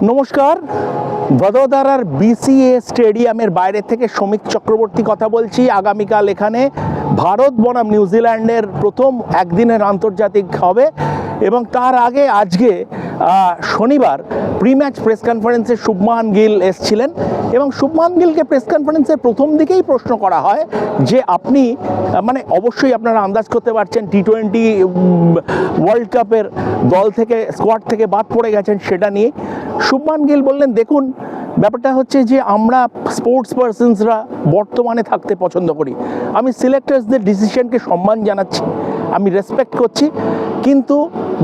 নমস্কার। ভদোদরার বিসিএ স্টেডিয়ামের বাইরে থেকে সমীক চক্রবর্তী কথা বলছি। আগামীকাল এখানে ভারত বনাম নিউজিল্যান্ডের প্রথম একদিনের আন্তর্জাতিক হবে এবং তার আগে আজকে শনিবার প্রি ম্যাচ প্রেস কনফারেন্সে শুভমান গিল এসছিলেন এবং শুভমান গিলকে প্রেস কনফারেন্সের প্রথম দিকেই প্রশ্ন করা হয় যে আপনি মানে অবশ্যই আপনারা আন্দাজ করতে পারছেন টি-20 ওয়ার্ল্ড কাপের দল থেকে স্কোয়াড থেকে বাদ পড়ে গেছেন, সেটা নিয়ে শুভমান গিল বললেন, দেখুন ব্যাপারটা হচ্ছে যে আমরা স্পোর্টস পারসনসরা বর্তমানে থাকতে পছন্দ করি। আমি সিলেক্টার্সদের ডিসিশনকে সম্মান জানাচ্ছি, আমি রেসপেক্ট করছি, কিন্তু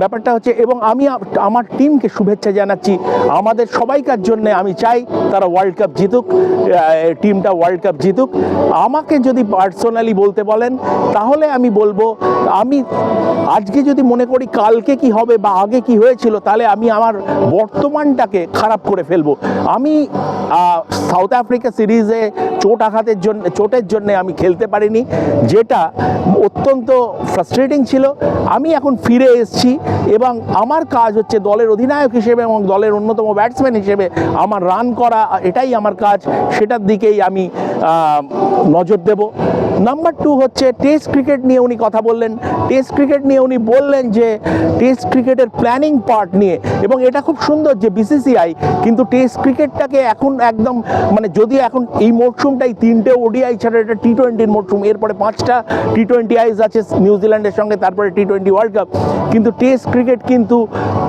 ব্যাপারটা হচ্ছে এবং আমি আমার টিমকে শুভেচ্ছা জানাচ্ছি। আমাদের সবাইকার জন্য আমি চাই তারা ওয়ার্ল্ড কাপ জিতুক, টিমটা ওয়ার্ল্ড কাপ জিতুক। আমাকে যদি পার্সোনালি বলতে বলেন তাহলে আমি বলবো, আমি আজকে যদি মনে করি কালকে কি হবে বা আগে কি হয়েছিল, তাহলে আমি আমার বর্তমানটাকে খারাপ করে ফেলবো। আমি সাউথ আফ্রিকা সিরিজে চোটের জন্য আমি খেলতে পারিনি, যেটা অত্যন্ত ফ্রাস্ট্রেটিং ছিল। আমি এখন ফিরে এসেছি এবং আমার কাজ হচ্ছে দলের অধিনায়ক হিসেবে এবং দলের অন্যতম ব্যাটসম্যান হিসেবে আমার রান করা, এটাই আমার কাজ, সেটার দিকেই আমি নজর দেব। নাম্বার 2 হচ্ছে টেস্ট ক্রিকেট নিয়ে উনি কথা বললেন। টেস্ট ক্রিকেট নিয়ে উনি বললেন যে টেস্ট ক্রিকেটের প্ল্যানিং পার্ট নিয়ে, এবং এটা খুব সুন্দর যে বিসিসিআই কিন্তু টেস্ট ক্রিকেটটাকে এখন একদম মানে যদিও এখন এই মরশুমটাই 3টে ওডিআই ছাড়া এটা টি-20 মরশুম, এরপরে 5টা টি-20 আইস আছে নিউজিল্যান্ডের সঙ্গে, তারপরে টি-20 ওয়ার্ল্ড কাপ, কিন্তু টেস্ট ক্রিকেট কিন্তু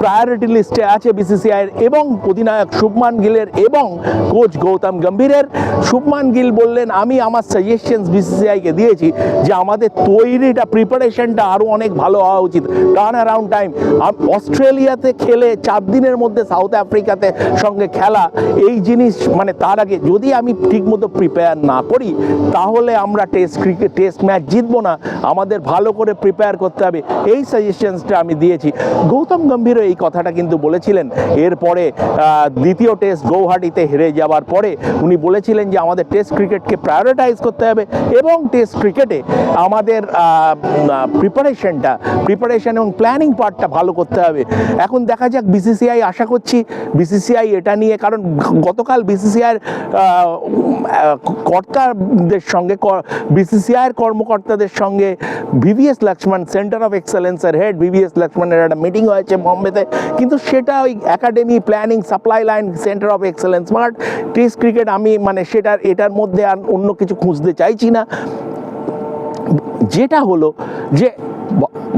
প্রায়োরিটি লিস্টে আছে বিসিসিআইয়ের এবং অধিনায়ক শুভমান গিলের এবং কোচ গৌতম গম্ভীরের। শুভমান গিল বললেন, আমি আমার সাজেশনস বিসিসিআইকে দিয়েছি যে আমাদের তৈরিটা প্রিপারেশনটা আরও অনেক ভালো হওয়া উচিত। টার্ন অ্যারাউন্ড টাইম, অস্ট্রেলিয়াতে খেলে 4 দিনের মধ্যে সাউথ আফ্রিকাতে সঙ্গে খেলা, এই জিনিস মানে তার আগে যদি আমি ঠিকমতো প্রিপেয়ার না করি তাহলে আমরা টেস্ট ম্যাচ জিতবো না। আমাদের ভালো করে প্রিপেয়ার করতে হবে, এই সাজেশনসটা আমি দিয়েছি। গৌতম গম্ভীরও এই কথাটা কিন্তু বলেছিলেন। এরপরে দ্বিতীয় টেস্ট গৌহাটিতে হেরে যাওয়ার পরে উনি বলেছিলেন যে আমাদের টেস্ট ক্রিকেটকে প্রায়োরিটাইজ করতে হবে এবং টেস্ট ক্রিকেটে আমাদের প্রিপারেশন এবং প্ল্যানিং পার্টটা ভালো করতে হবে। এখন দেখা যাক বিসিসিআই, আশা করছি বিসিসিআই এটা নিয়ে, কারণ গতকাল বিসিসিআইয়ের বিসিসিআইয়ের কর্মকর্তাদের সঙ্গে ভিভিএস লক্ষ্মণ, সেন্টার অফ এক্সেলেন্সের হেড ভিভিএস লক্ষ্মণের একটা মিটিং হয়েছে বোম্বেতে, কিন্তু সেটা ওই academy, planning, supply line, centre of excellence, but test cricket আমি মানে এটার মধ্যে আর অন্য কিছু খুঁজতে চাইছি না। যেটা হলো যে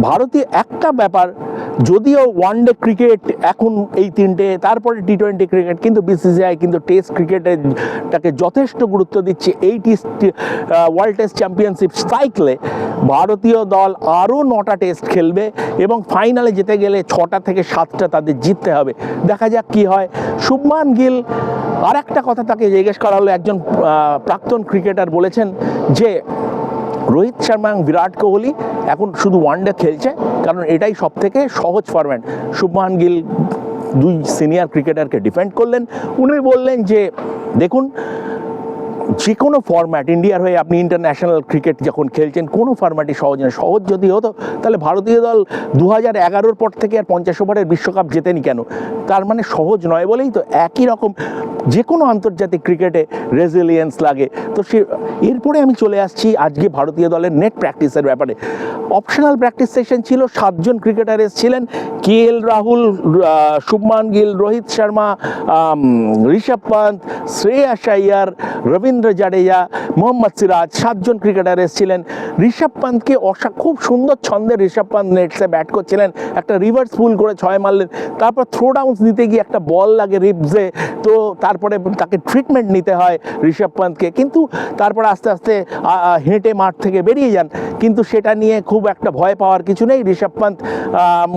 ভারতীয় একটা ব্যাপার, যদিও ওয়ানডে ক্রিকেট এখন এই 3টে, তারপরে টি-20 ক্রিকেট, কিন্তু বিসিসিআই কিন্তু টেস্ট ক্রিকেটটাকে যথেষ্ট গুরুত্ব দিচ্ছে। এই ওয়ার্ল্ড টেস্ট চ্যাম্পিয়নশিপ সাইকেলে ভারতীয় দল আরও 9টা টেস্ট খেলবে এবং ফাইনালে যেতে গেলে 6টা থেকে 7টা তাদের জিততে হবে। দেখা যাক কি হয়। শুভমান গিল আর একটা কথা তাকে জিজ্ঞেস করা হলো, একজন প্রাক্তন ক্রিকেটার বলেছেন যে রোহিত শর্মা এবং বিরাট কোহলি এখন শুধু ওয়ানডে খেলছে কারণ এটাই সব থেকে সহজ ফরম্যাট। শুভমান গিল 2 সিনিয়র ক্রিকেটারকে ডিফেন্ড করলেন। উনি বললেন যে দেখুন, যে কোনো ফরম্যাট ইন্ডিয়ার হয়ে আপনি ইন্টারন্যাশনাল ক্রিকেট যখন খেলছেন, কোনো ফরম্যাটই সহজ নয়। সহজ যদি হতো তাহলে ভারতীয় দল 2011-র পর থেকে আর 50 ওভারের বিশ্বকাপ জেতেনি কেন? তার মানে সহজ নয় বলেই তো। একই রকম যে কোনো আন্তর্জাতিক ক্রিকেটে রেজিলিয়েন্স লাগে। তো এরপরে আমি চলে আসছি আজকে ভারতীয় দলের নেট প্র্যাকটিসের ব্যাপারে। অপশনাল প্র্যাকটিস সেশন ছিল, 7 জন ক্রিকেটার এসেছিলেন, কেএল রাহুল, শুভমান গিল, রোহিত শর্মা, ঋষভ পন্ত, শ্রেয়াস আইয়ার, রবীন্দ্র জাডেজা, মোহাম্মদ সিরাজ, 7 জন ক্রিকেটার এসেছিলেন। ঋষভ পন্তকে খুব সুন্দর ছন্দে ঋষভ পন্ত নেটসে ব্যাট করছিলেন, একটা রিভার্স পুল করে 6 মারলেন, তারপর থ্রো ডাউন্স নিতে গিয়ে একটা বল লাগে রিবসে, তো তারপরে তাকে ট্রিটমেন্ট নিতে হয় ঋষভ পন্তকে, কিন্তু তারপরে আস্তে আস্তে হেঁটে মাঠ থেকে বেরিয়ে যান। কিন্তু সেটা নিয়ে খুব একটা ভয় পাওয়ার কিছু নেই। ঋষভ পন্ত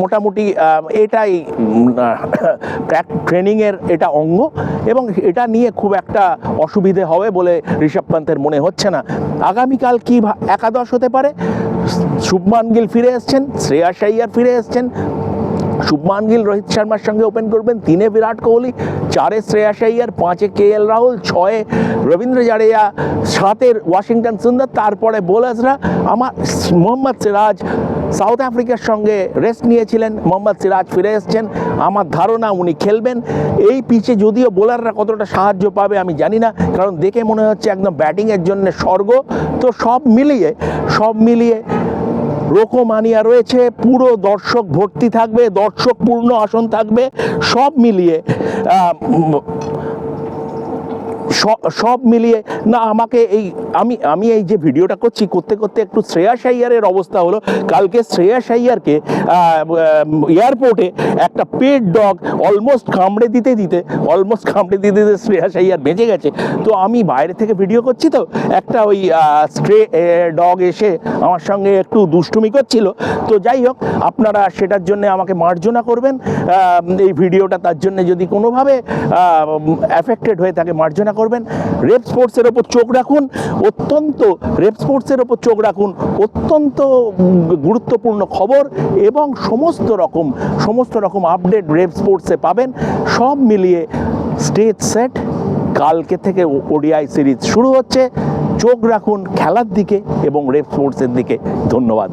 মোটামুটি এটাই ট্রেনিংয়ের এটা অঙ্গ এবং এটা নিয়ে খুব একটা অসুবিধে হবে বলে ঋষভ পন্তের মনে হচ্ছে না। আগামীকাল কি একাদশ হতে পারে? শুভমান গিল ফিরে এসছেন, শ্রেয়াস আইয়ার ফিরে এসছেন। শুভমান গিল রোহিত শর্মার সঙ্গে ওপেন করবেন, 3-এ বিরাট কোহলি, 4-এ শ্রেয়াস আইয়ার, 5-এ কেএল রাহুল, 6-এ রবীন্দ্র জাডেজা, 7-এ ওয়াশিংটন সুন্দর, তারপরে বোলার্সরা আমার মোহাম্মদ সিরাজ, সাউথ আফ্রিকার সঙ্গে রেস্ট নিয়েছিলেন, মোহাম্মদ সিরাজ ফিরে এসছেন, আমার ধারণা উনি খেলবেন। এই পিচে যদিও বোলাররা কতটা সাহায্য পাবে আমি জানি না, কারণ দেখে মনে হচ্ছে একদম ব্যাটিংয়ের জন্য স্বর্গ। তো সব মিলিয়ে রোকোমানিয়া রয়েছে, পুরো দর্শক ভর্তি থাকবে, দর্শক পূর্ণ আসন থাকবে, সব মিলিয়ে না আমাকে আমি এই যে ভিডিওটা করতে একটু শ্রেয়াস আইয়ারের অবস্থা হলো। কালকে শ্রেয়াস আইয়ারকে এয়ারপোর্টে একটা পেট ডগ অলমোস্ট কামড়ে দিতে শ্রেয়াস আইয়ার বেঁচে গেছে। তো আমি বাইরে থেকে ভিডিও করছি, তো একটা ওই স্ট্রে ডগ এসে আমার সঙ্গে একটু দুষ্টুমি করছিল। তো যাই হোক, আপনারা সেটার জন্য আমাকে মার্জনা করবেন। এই ভিডিওটা তার জন্য যদি কোনোভাবে অ্যাফেক্টেড হয়ে থাকে মার্জনা করবেন। রেপ স্পোর্টসের ওপর চোখ রাখুন, অত্যন্ত গুরুত্বপূর্ণ খবর এবং সমস্ত রকম আপডেট রেপ স্পোর্টসে পাবেন। সব মিলিয়ে স্টেজ সেট, কালকে থেকে ওডিআই সিরিজ শুরু হচ্ছে। চোখ রাখুন খেলার দিকে এবং রেপ স্পোর্টসের দিকে। ধন্যবাদ।